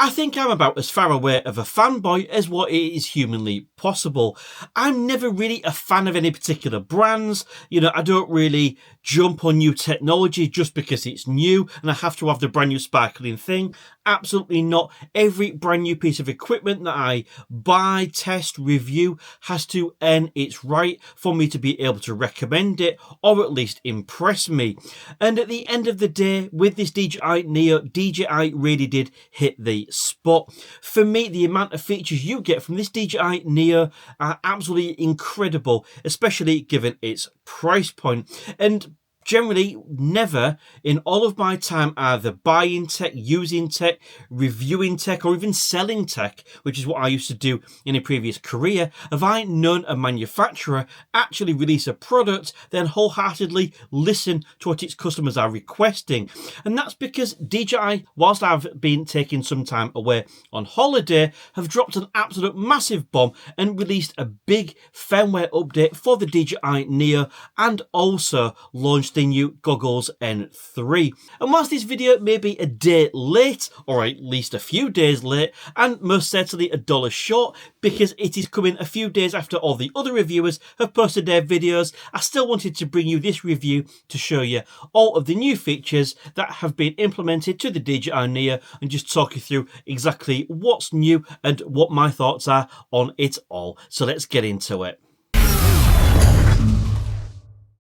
I think I'm about as far away of a fanboy as what is humanly possible. I'm never really a fan of any particular brands. I don't really jump on new technology just because it's new and I have to have the brand new sparkling thing. Absolutely not. Every brand new piece of equipment that I buy, test, review has to earn its right for me to be able to recommend it or at least impress me. And at the end of the day, with this DJI Neo, DJI really did hit the spot. For me, the amount of features you get from this DJI Neo are absolutely incredible, especially given its price point. And generally, never in all of my time either buying tech, using tech, reviewing tech, or even selling tech, which is what I used to do in a previous career, have I known a manufacturer actually release a product, then wholeheartedly listen to what its customers are requesting. And that's because DJI, whilst I've been taking some time away on holiday, have dropped an absolute massive bomb and released a big firmware update for the DJI Neo and also launched the new Goggles N3. And whilst this video may be a day late, or at least a few days late, and most certainly $1 short, because it is coming a few days after all the other reviewers have posted their videos, I still wanted to bring you this review to show you all of the new features that have been implemented to the DJI Neo and just talk you through exactly what's new and what my thoughts are on it all. So let's get into it.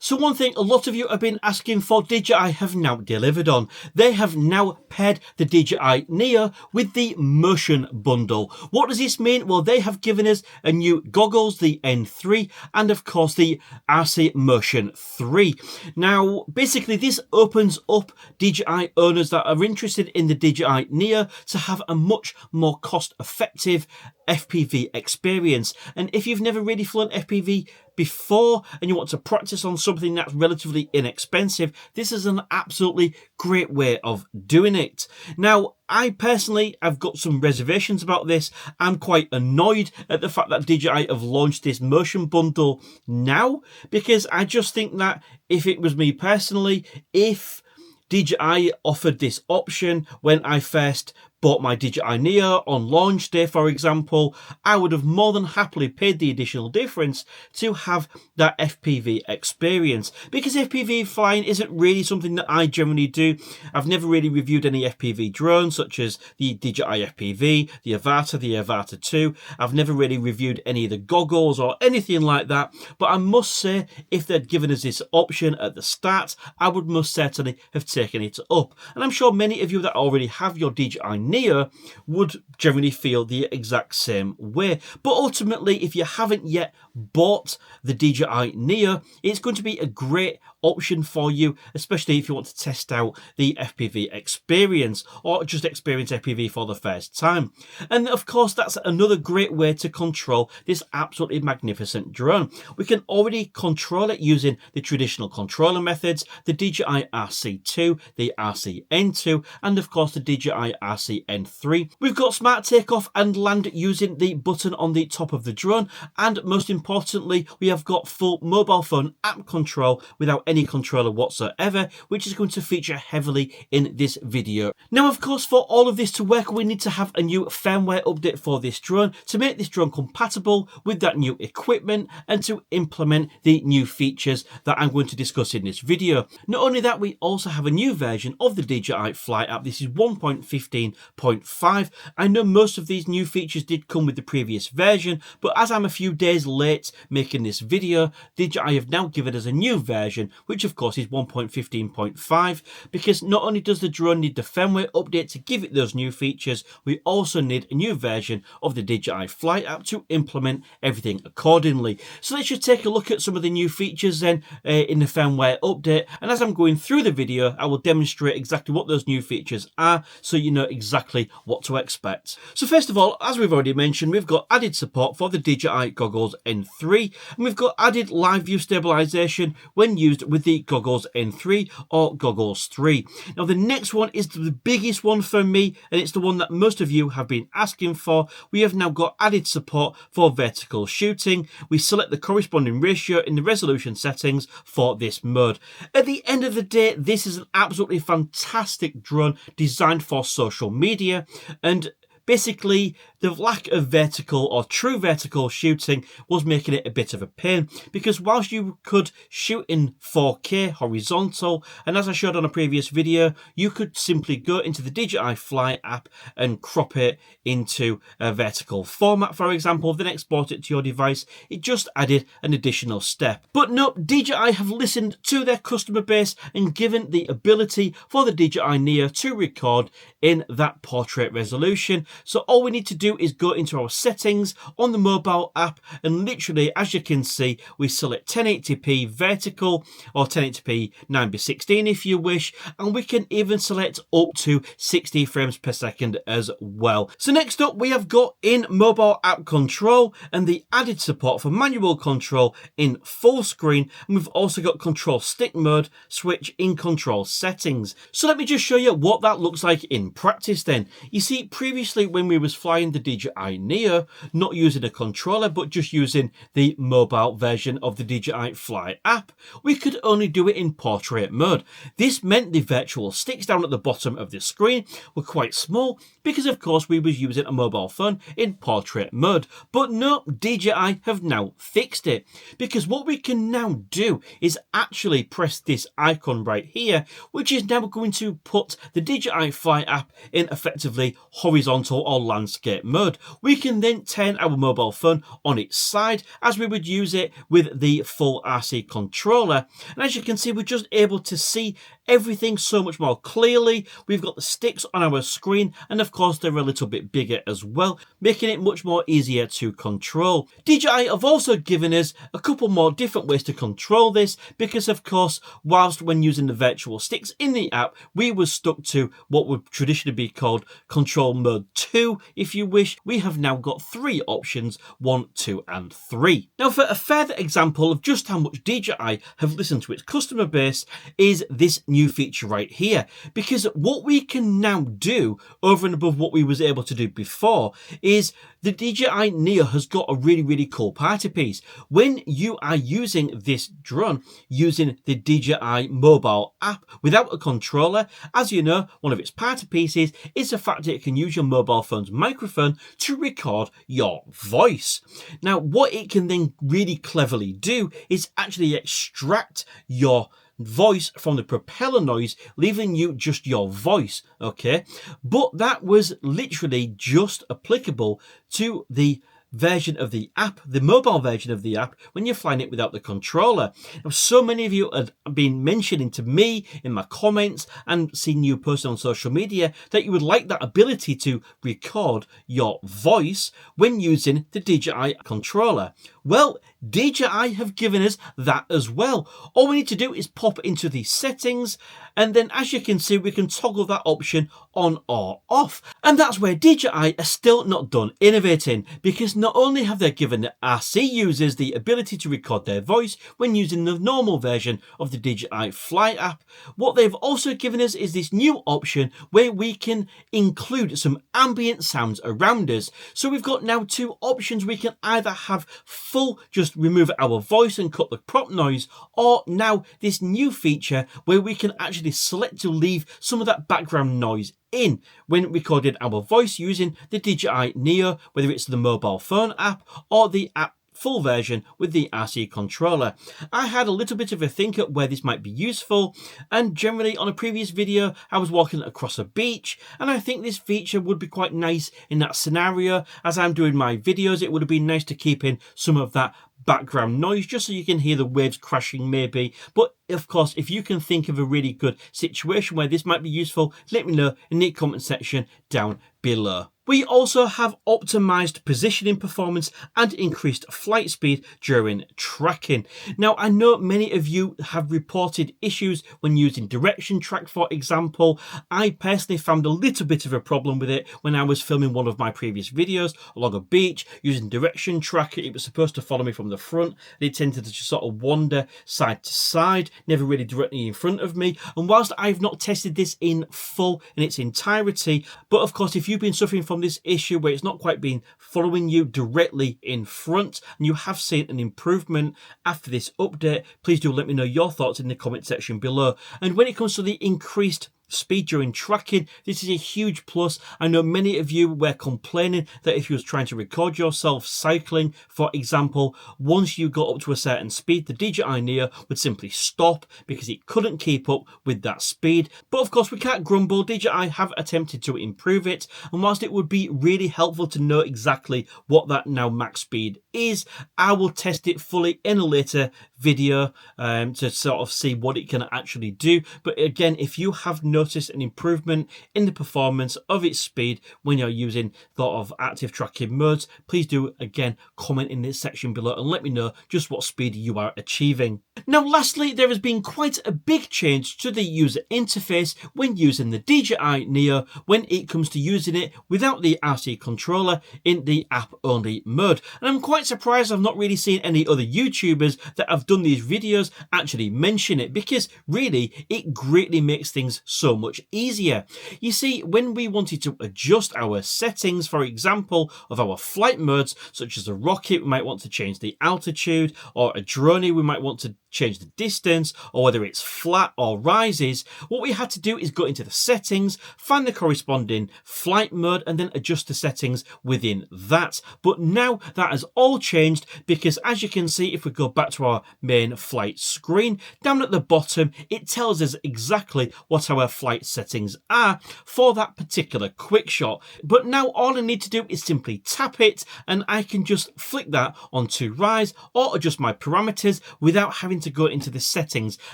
So one thing a lot of you have been asking for, DJI have now delivered on. They have now paired the DJI Neo with the Motion Bundle. What does this mean? Well, they have given us a new goggles, the N3, and of course the RC Motion 3. Now, basically this opens up DJI owners that are interested in the DJI Neo to have a much more cost-effective FPV experience. And if you've never really flown FPV before and you want to practice on something that's relatively inexpensive, this is an absolutely great way of doing it. Now, I personally have got some reservations about this. I'm quite annoyed at the fact that DJI have launched this Motion Bundle now, because I just think that if it was me personally, if DJI offered this option when I first bought my DJI Neo on launch day, for example, I would have more than happily paid the additional difference to have that FPV experience, because FPV flying isn't really something that I generally do. I've never really reviewed any FPV drones such as the DJI FPV, the Avata, the Avata 2. I've never really reviewed any of the goggles or anything like that, but I must say, if they'd given us this option at the start, I would most certainly have taken it up. And I'm sure many of you that already have your DJI Neo would generally feel the exact same way. But ultimately, if you haven't yet bought the DJI Neo, it's going to be a great option for you, especially if you want to test out the FPV experience or just experience FPV for the first time. And of course, that's another great way to control this absolutely magnificent drone. We can already control it using the traditional controller methods, the DJI RC2, the RC-N2, and of course the DJI RC-N3. We've got smart takeoff and land using the button on the top of the drone, and most importantly, we have got full mobile phone app control without any controller whatsoever, which is going to feature heavily in this video. Now, of course, for all of this to work, we need to have a new firmware update for this drone to make this drone compatible with that new equipment and to implement the new features that I'm going to discuss in this video. Not only that, we also have a new version of the DJI Fly app. This is 1.15.5. I know most of these new features did come with the previous version, but as I'm a few days late making this video, DJI have now given us a new version, which of course is 1.15.5, because not only does the drone need the firmware update to give it those new features, we also need a new version of the DJI Fly app to implement everything accordingly. So let's just take a look at some of the new features then in the firmware update, and as I'm going through the video, I will demonstrate exactly what those new features are so you know exactly what to expect. So first of all, as we've already mentioned, we've got added support for the DJI Goggles N3, and we've got added live view stabilization when used with the Goggles N3 or Goggles 3. Now the next one is the biggest one for me, and it's the one that most of you have been asking for. We have now got added support for vertical shooting. We select the corresponding ratio in the resolution settings for this mode. At the end of the day, this is an absolutely fantastic drone designed for social media. media, and basically, the lack of vertical or true vertical shooting was making it a bit of a pain, because whilst you could shoot in 4K horizontal, and as I showed on a previous video, you could simply go into the DJI Fly app and crop it into a vertical format, for example, then export it to your device. It just added an additional step. But no, DJI have listened to their customer base and given the ability for the DJI Neo to record in that portrait resolution. So all we need to do is go into our settings on the mobile app, and literally, as you can see, we select 1080p vertical or 1080p 9:16 if you wish, and we can even select up to 60 frames per second as well. So next up, we have got in mobile app control and the added support for manual control in full screen, and we've also got control stick mode switch in control settings. So let me just show you what that looks like in practice then. You see, previously when we was flying the DJI Neo, not using a controller but just using the mobile version of the DJI Fly app, we could only do it in portrait mode. This meant the virtual sticks down at the bottom of the screen were quite small because of course we was using a mobile phone in portrait mode. But no, DJI have now fixed it, because what we can now do is actually press this icon right here, which is now going to put the DJI Fly app in effectively horizontal or landscape mode. We can then turn our mobile phone on its side as we would use it with the full RC controller, and as you can see, we're just able to see everything so much more clearly. We've got the sticks on our screen, and of course they're a little bit bigger as well, making it much more easier to control. DJI have also given us a couple more different ways to control this, because of course, whilst when using the virtual sticks in the app, we were stuck to what would traditionally be called control mode 2 if you wish. We have now got 3 options, 1, 2 and 3. Now for a further example of just how much DJI have listened to its customer base is this new feature right here, because what we can now do over and above what we was able to do before is the DJI Neo has got a really cool party piece. When you are using this drone using the DJI mobile app without a controller, as you know, one of its party pieces is the fact that it can use your mobile phone's microphone to record your voice. Now what it can then really cleverly do is actually extract your voice from the propeller noise, leaving you just your voice, okay? But that was literally just applicable to the version of the app, the mobile version of the app, when you're flying it without the controller. Now, so many of you have been mentioning to me in my comments and seen you posting on social media that you would like that ability to record your voice when using the DJI controller. Well, DJI have given us that as well. All we need to do is pop into the settings, and then as you can see, we can toggle that option on or off. And that's where DJI are still not done innovating, because not only have they given the RC users the ability to record their voice when using the normal version of the DJI Fly app, what they've also given us is this new option where we can include some ambient sounds around us. So we've got now 2 options. We can either have full, just remove our voice and cut the prop noise, or now this new feature where we can actually select to leave some of that background noise in when recording our voice using the DJI Neo, whether it's the mobile phone app or the app full version with the RC controller. I had a little bit of a think at where this might be useful, and generally on a previous video I was walking across a beach, and I think this feature would be quite nice in that scenario. As I'm doing my videos, it would have been nice to keep in some of that background noise just so you can hear the waves crashing maybe. But of course, if you can think of a really good situation where this might be useful, let me know in the comment section down below. We also have optimized positioning performance and increased flight speed during tracking. Now, I know many of you have reported issues when using direction track, for example. I personally found a little bit of a problem with it when I was filming one of my previous videos along a beach using direction track. It was supposed to follow me from the front, and it tended to just sort of wander side to side, never really directly in front of me. And whilst I've not tested this in full in its entirety, but of course, if you've been suffering from this issue where it's not quite been following you directly in front and you have seen an improvement after this update, please do let me know your thoughts in the comment section below. And when it comes to the increased speed during tracking. This is a huge plus. I know many of you were complaining that if you was trying to record yourself cycling, for example, once you got up to a certain speed, the DJI Neo would simply stop because it couldn't keep up with that speed. But of course, we can't grumble. DJI have attempted to improve it, and whilst it would be really helpful to know exactly what that now max speed is, I will test it fully in a later video to sort of see what it can actually do. But again, if you have noticed an improvement in the performance of its speed when you're using sort of active tracking modes, please do again comment in this section below and let me know just what speed you are achieving. Now lastly, there has been quite a big change to the user interface when using the DJI Neo when it comes to using it without the RC controller in the app only mode. And I'm quite surprised I've not really seen any other YouTubers that have done these videos actually mention it, because really it greatly makes things so much easier. You see, when we wanted to adjust our settings, for example, of our flight modes, such as a rocket, we might want to change the altitude, or a drone, we might want to change the distance, or whether it's flat or rises, what we had to do is go into the settings, find the corresponding flight mode, and then adjust the settings within that. But now that has all changed, because as you can see, if we go back to our main flight screen, down at the bottom, it tells us exactly what our flight settings are for that particular quick shot. But now all I need to do is simply tap it, and I can just flick that onto rise or adjust my parameters without having to go into the settings.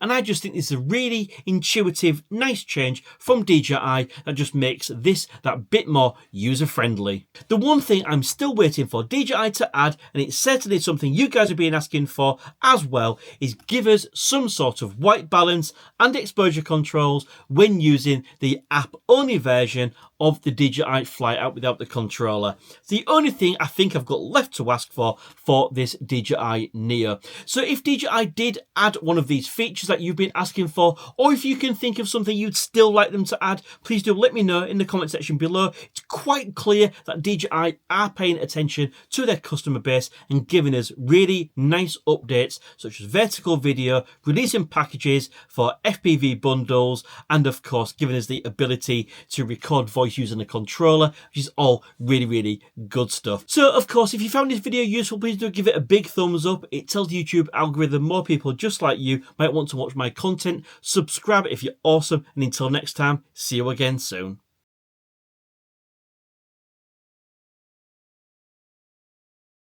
And I just think this is a really intuitive, nice change from DJI that just makes this that bit more user friendly. The one thing I'm still waiting for DJI to add, and it's certainly something you guys have been asking for as well, is give us some sort of white balance and exposure controls when using the app only version of the DJI Fly Out without the controller. It's the only thing I think I've got left to ask for this DJI Neo. So if DJI did add one of these features that you've been asking for, or if you can think of something you'd still like them to add, please do let me know in the comment section below. It's quite clear that DJI are paying attention to their customer base and giving us really nice updates, such as vertical video, releasing packages for FPV bundles, and of course giving us the ability to record voice using the controller, which is all really good stuff. So of course, if you found this video useful, please do give it a big thumbs up. It tells the YouTube algorithm more people just like you might want to watch my content. Subscribe if you're awesome, and until next time, see you again soon.